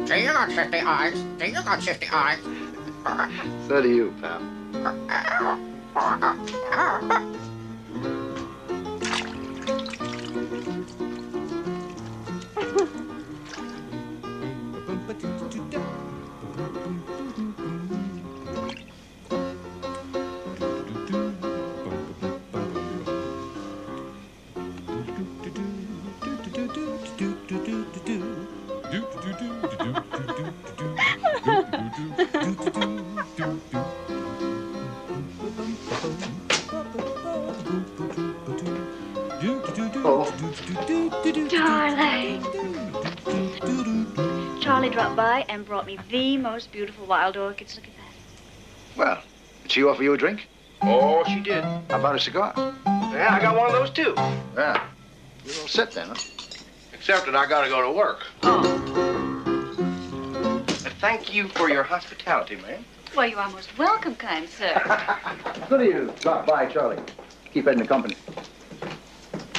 See, you got 50 eyes. See, you got 50 eyes. So do you, pal. Darling. Charlie dropped by and brought me the most beautiful wild orchids. Look at that. Well, did she offer you a drink? Oh, she did. How about a cigar? Yeah, I got one of those too. Yeah. You're all set then, huh? Except that I gotta go to work. Oh. But thank you for your hospitality, ma'am. Well, you are most welcome, kind sir. Good of you. Drop by, Charlie. Keep Ed in the company.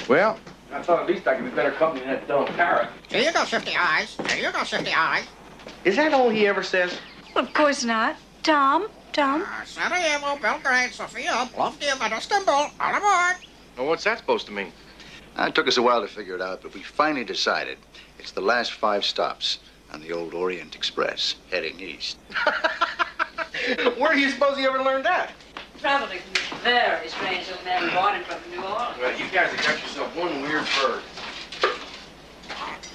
Well, I thought at least I could be better company than that dumb parrot. See, you got 50 eyes. See, you got 50 eyes. Is that all he ever says? Of course not. Tom? Sarajevo, Belgrade, Sofia, Plovdiv, and Istanbul. All aboard. Well, what's that supposed to mean? It took us a while to figure it out, but we finally decided it's the last 5 stops on the old Orient Express, heading east. Where do you suppose he ever learned that? Probably from this very strange old man who brought him from New Orleans. Well, you guys have got yourself one weird bird.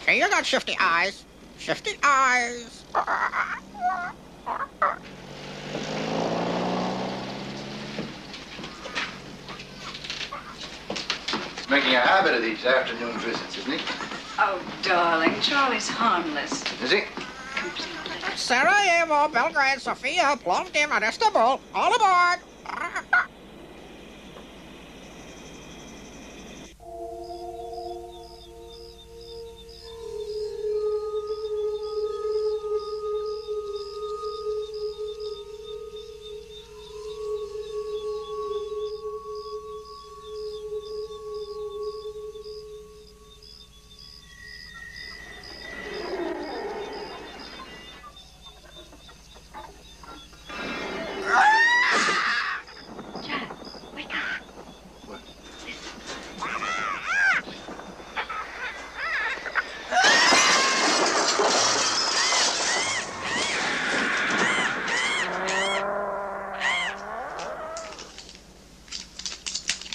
See, you got 50 eyes. 50 eyes. He's making a habit of these afternoon visits, isn't he? Oh, darling, Charlie's harmless. Is he? Completely. Sarajevo, Belgrade, Sofia, Plovdiv, and Istanbul. All aboard.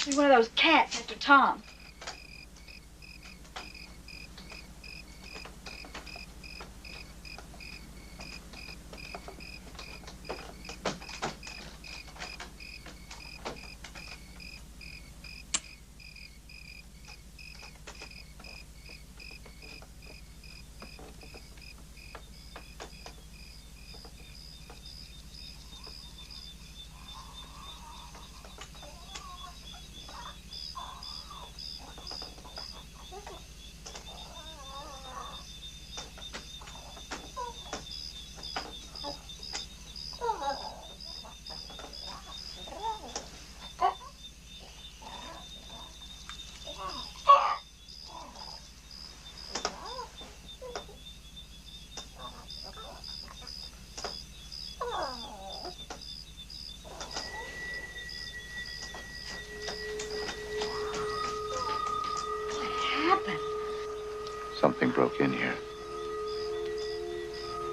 He's one of those cats after Tom. Something broke in here.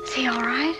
Is he all right?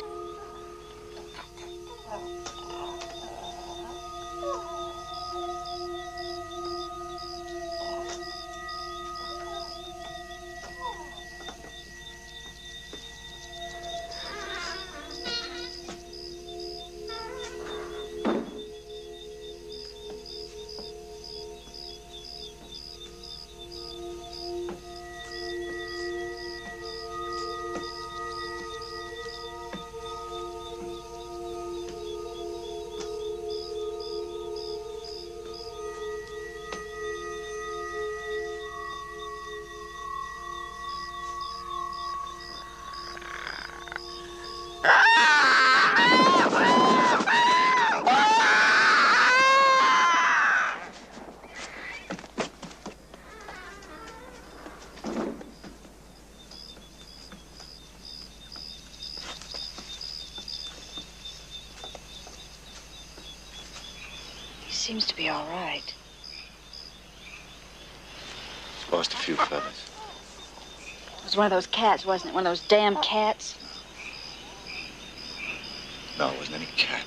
seems to be all right. Lost a few feathers. It was one of those cats, wasn't it? One of those damn cats? No, it wasn't any cat.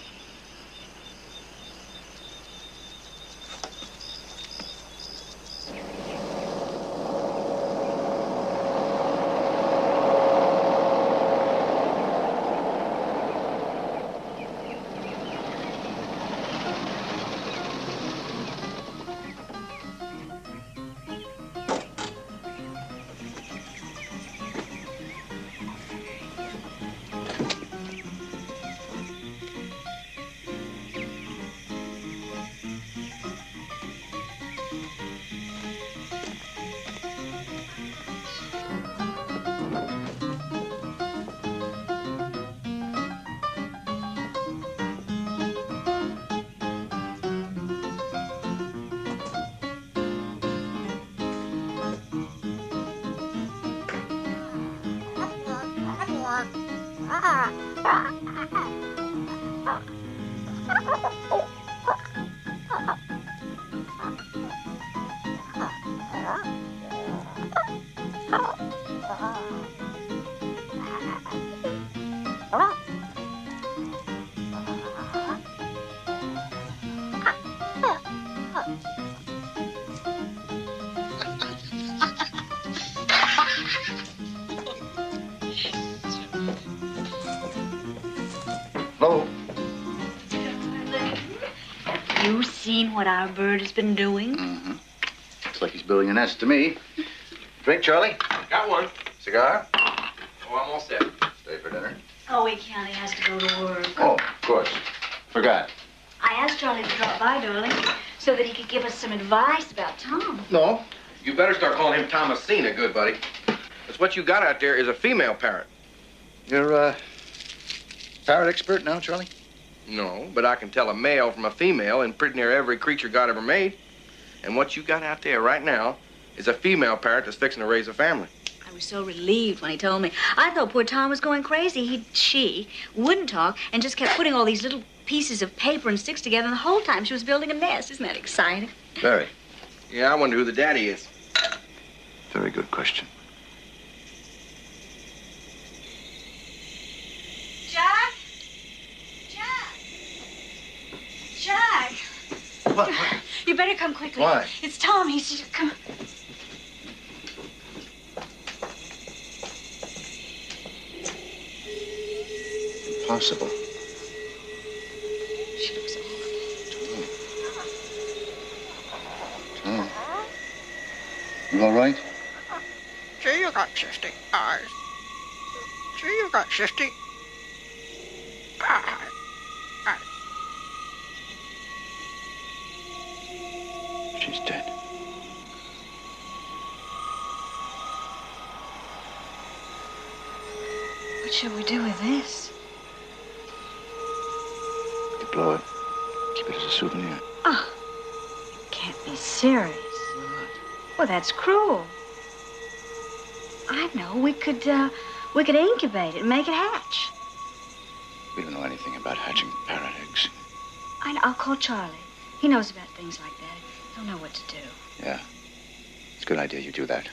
Hello? You seen what our bird has been doing? Mm-hmm. Looks like he's building a nest to me. Drink, Charlie? Got one. Cigar? Oh, I'm all set. Stay for dinner? Oh, he can't. He has to go to work. Oh, of course. Forgot. I asked Charlie to drop by, darling, so that he could give us some advice about Tom. No. You better start calling him Thomasina, good buddy. That's what you got out there is a female parrot. You're a parrot expert now, Charlie? No, but I can tell a male from a female in pretty near every creature God ever made. And what you got out there right now is a female parrot that's fixing to raise a family. I was so relieved when he told me. I thought poor Tom was going crazy. She wouldn't talk and just kept putting all these little pieces of paper and sticks together, and the whole time she was building a nest. Isn't that exciting? Very. Yeah, I wonder who the daddy is. Very good question. Jack? Jack? Jack? What? You better come quickly. Why? It's Tom. He's... Come. Impossible. She knows all of it. Tom. You all right? Gee, you got 50 eyes. Gee, you got 50 eyes. She's dead. What should we do with this? You blow it. Keep it as a souvenir. Oh, you can't be serious. Well, that's cruel. I know. We could incubate it and make it hatch. We don't know anything about hatching parrot eggs. I'll call Charlie. He knows about things like that. He'll know what to do. Yeah. It's a good idea you do that.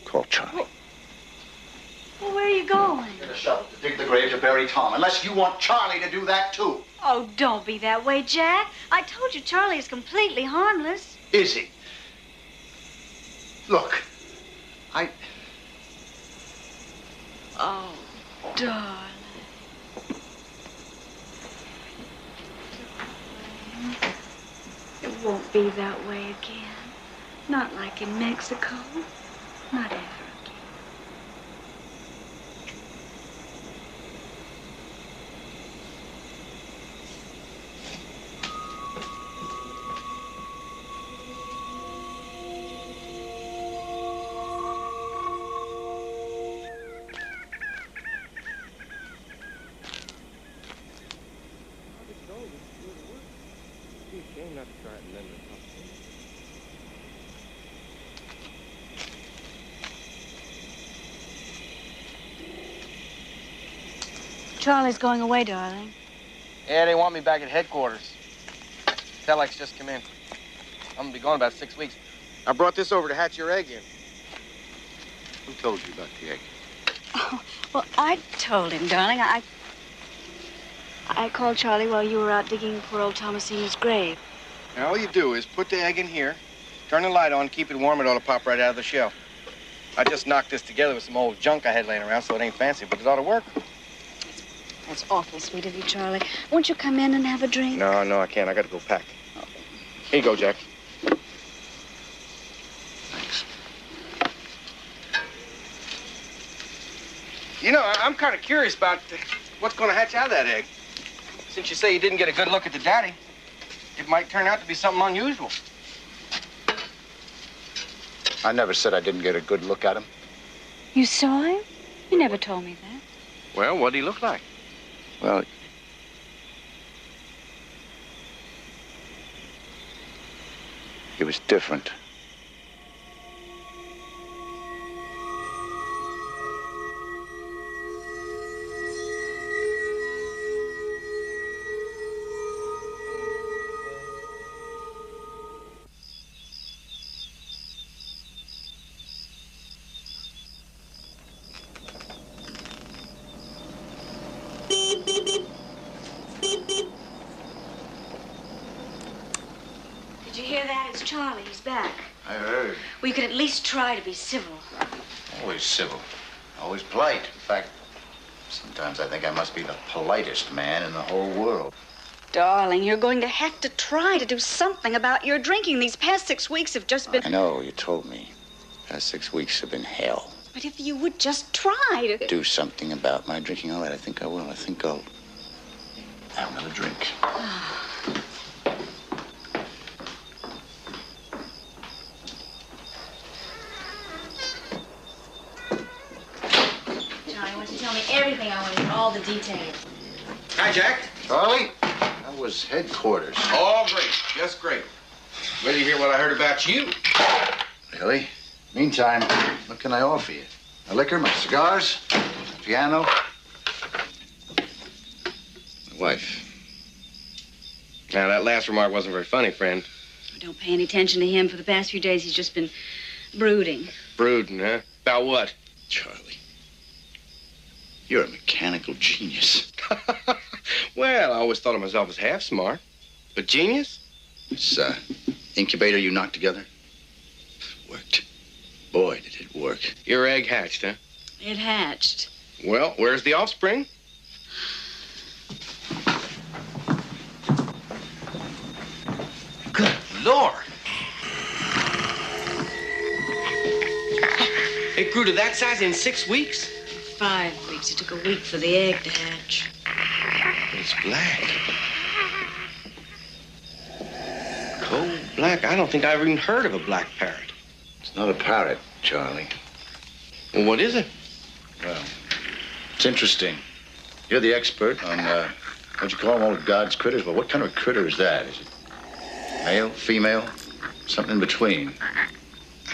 Call Charlie. Well, where are you going? Get a shovel to dig the grave to bury Tom, unless you want Charlie to do that, too. Oh, don't be that way, Jack. I told you Charlie is completely harmless. Is he? Look, Oh, darling. It won't be that way again. Not like in Mexico. Not ever again. Charlie's going away, darling. Yeah, they want me back at headquarters. Telex just come in. I'm gonna be gone about 6 weeks. I brought this over to hatch your egg in. Who told you about the egg? Oh, well, I told him, darling. I called Charlie while you were out digging poor old Thomasina's grave. Now, all you do is put the egg in here, turn the light on, keep it warm, it ought to pop right out of the shell. I just knocked this together with some old junk I had laying around, so it ain't fancy, but it ought to work. That's awful sweet of you, Charlie. Won't you come in and have a drink? No, I can't. I got to go pack. Here you go, Jack. Thanks. You know, I'm kind of curious about what's going to hatch out of that egg. Since you say you didn't get a good look at the daddy, it might turn out to be something unusual. I never said I didn't get a good look at him. You saw him? You never told me that. Well, what did he look like? Well, he was different. Did you hear that? It's Charlie. He's back. I heard. Well, you could at least try to be civil. Always civil. Always polite. In fact, sometimes I think I must be the politest man in the whole world. Darling, you're going to have to try to do something about your drinking. These past 6 weeks have just been... I know, you told me. Past 6 weeks have been hell. But if you would just try to... Do something about my drinking. All right, I think I will. I think I'll have another drink. Charlie, I want you to tell me everything. I want to know all the details. Hi, Jack. Charlie, how was headquarters? All great. Just great. Ready to hear what I heard about you? Really? Meantime, what can I offer you? My liquor, my cigars, piano. My wife. Now, that last remark wasn't very funny, friend. Don't pay any attention to him. For the past few days, he's just been brooding. Brooding, huh? About what? Charlie, you're a mechanical genius. Well, I always thought of myself as half smart. But genius? This incubator you knocked together worked. Boy, did it work. Your egg hatched, huh? It hatched. Well, where's the offspring? Good Lord. It grew to that size in 6 weeks? 5 weeks. It took a week for the egg to hatch. But it's black. Cold black. I don't think I've even heard of a black parrot. It's not a parrot, Charlie. Well, what is it? Well, it's interesting. You're the expert on, what'd you call them, all God's critters? Well, what kind of a critter is that? Is it male, female, something in between?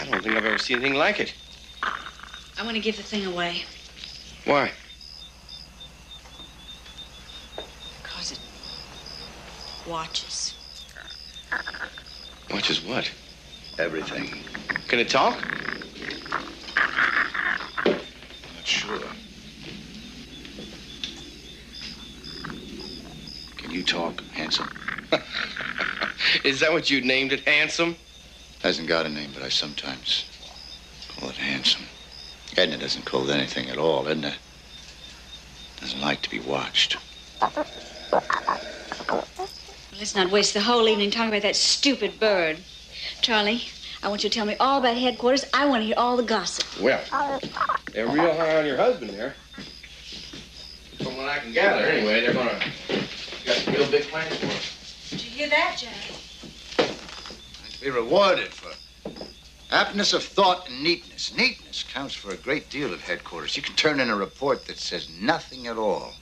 I don't think I've ever seen anything like it. I want to give the thing away. Why? Because it watches. Watches what? Everything. Can it talk? Not sure. Can you talk, handsome? Is that what you named it, handsome? Hasn't got a name, but I sometimes call it handsome. Edna doesn't call it anything at all. Edna doesn't like to be watched. Let's not waste the whole evening talking about that stupid bird. Charlie, I want you to tell me all about headquarters. I want to hear all the gossip. Well, they're real high on your husband there. From what I can gather, anyway, they're gonna got some real big plans for us. Did you hear that, Jack? To be rewarded for aptness of thought and neatness. Neatness counts for a great deal at headquarters. You can turn in a report that says nothing at all.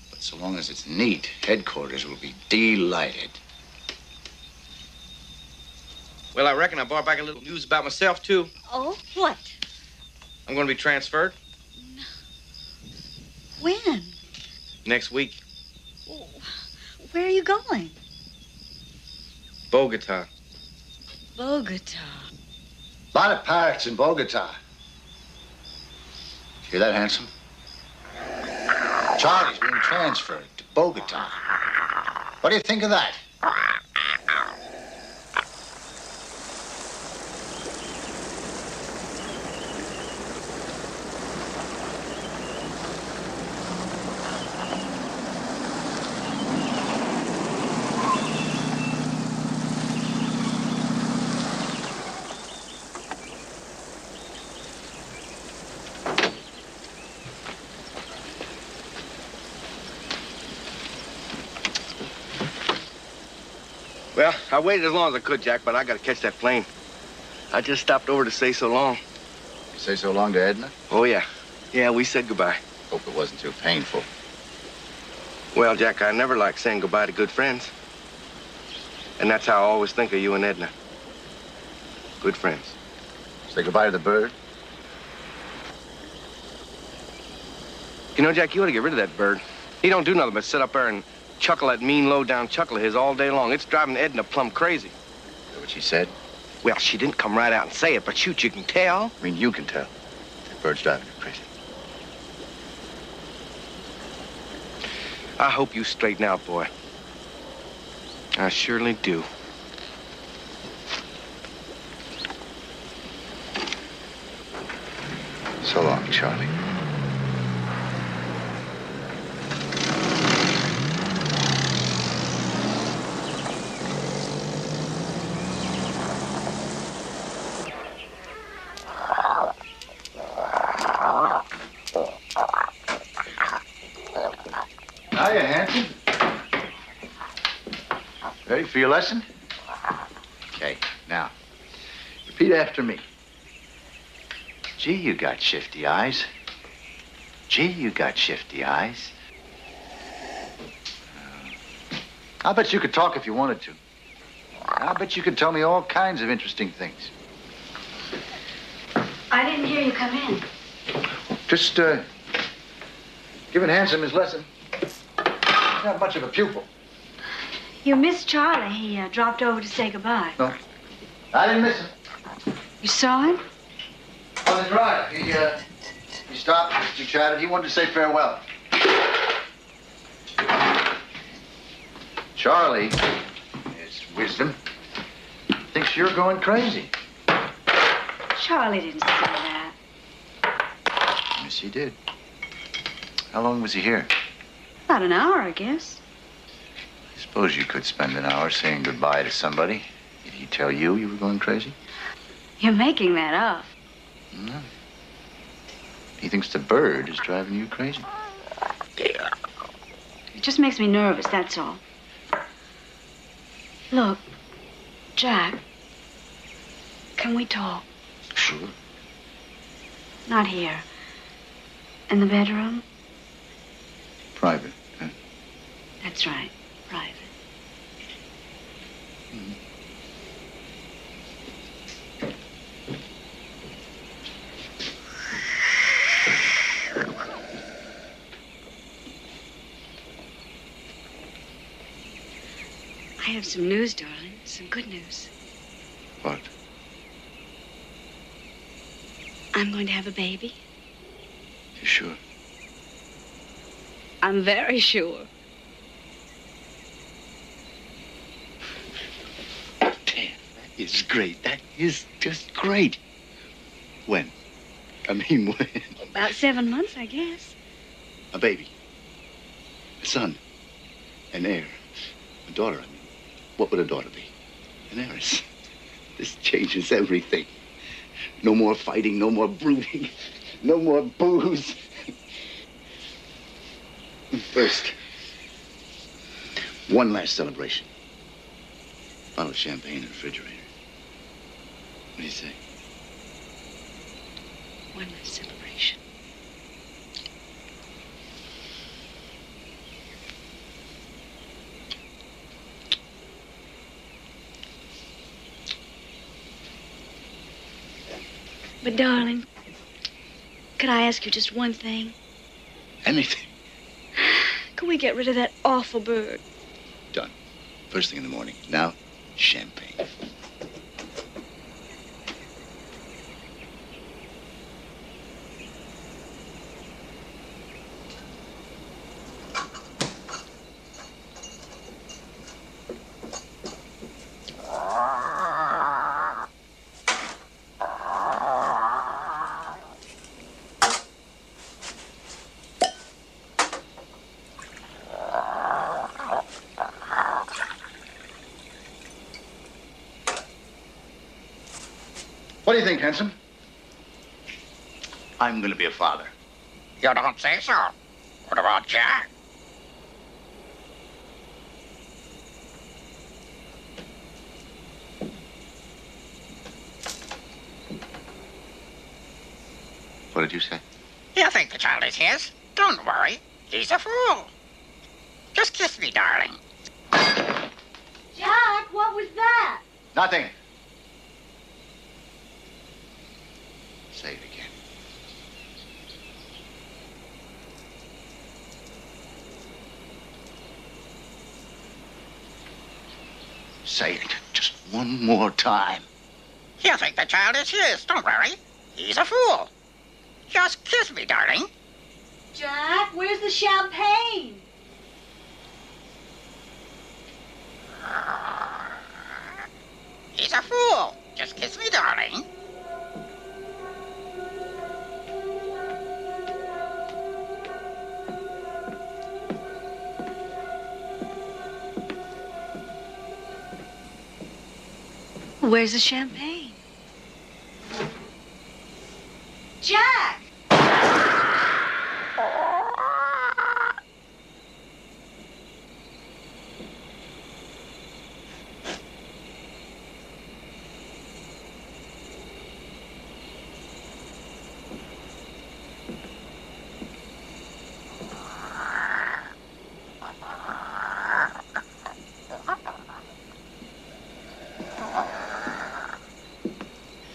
But so long as it's neat, headquarters will be delighted. Well, I reckon I brought back a little news about myself, too. Oh, what? I'm gonna be transferred When? next week. Where are you going? Bogota. Bogota. A lot of pirates in Bogota. Hear that, Handsome? Charlie's being transferred to Bogota. What do you think of that? Well, I waited as long as I could, Jack, but I gotta catch that plane. I just stopped over to say so long. You say so long to Edna? Oh, yeah. Yeah, we said goodbye. Hope it wasn't too painful. Well, Jack, I never like saying goodbye to good friends. And that's how I always think of you and Edna. Good friends. Say goodbye to the bird? You know, Jack, you ought to get rid of that bird. He don't do nothing but sit up there and chuckle that mean, low-down chuckle of his all day long. It's driving Edna plumb crazy. Is that what she said? Well, she didn't come right out and say it, but shoot, you can tell. I mean, you can tell. That bird's driving her crazy. I hope you straighten out, boy. I surely do. So long, Charlie. Hiya, Hanson. Ready for your lesson? Okay, now, repeat after me. Gee, you got shifty eyes. Gee, you got shifty eyes. I bet you could talk if you wanted to. I bet you could tell me all kinds of interesting things. I didn't hear you come in. Just, giving Handsome his lesson. He's not much of a pupil. You missed Charlie. He dropped over to say goodbye. No, I didn't miss him. You saw him? On the drive, he stopped, we chatted. He wanted to say farewell. Charlie, his wisdom, thinks you're going crazy. Charlie didn't say that. Yes, he did. How long was he here? About an hour, I guess. I suppose you could spend an hour saying goodbye to somebody. Did he tell you you were going crazy? You're making that up. No. He thinks the bird is driving you crazy. It just makes me nervous, that's all. Look, Jack, can we talk? Sure. Not here. In the bedroom? Private, huh? That's right, private. I have some news, darling. Some good news. What? I'm going to have a baby. You sure? I'm very sure. Damn, that is great. That is just great. When? I mean, when? About 7 months, I guess. A baby. A son. An heir. A daughter, I mean. What would a daughter be? An heiress. This changes everything. No more fighting, no more brooding, no more booze. First, one last celebration. Bottle of champagne in the refrigerator. What do you say? One last celebration. But, darling, could I ask you just one thing? Anything. Could we get rid of that awful bird? Done. First thing in the morning. Now, champagne. What do you think, handsome? I'm going to be a father. You don't say so. What about Jack? What did you say? You think the child is his? Don't worry. He's a fool. Just kiss me, darling. Jack, what was that? Nothing. Say it again. Say it just one more time. You think the child is his? Don't worry. He's a fool. Just kiss me, darling. Jack, where's the champagne? He's a fool. Just kiss me, darling. Where's the champagne? Jack!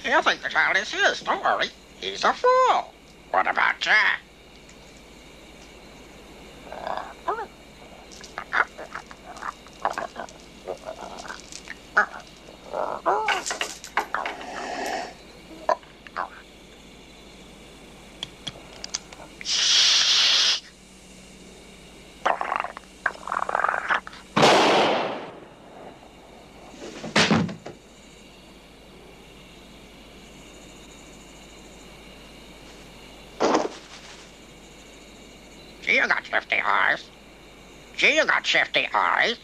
You think the child is his? Don't worry. He's a fool. What about Jack? Gee, you got shifty eyes. Gee, you got shifty eyes.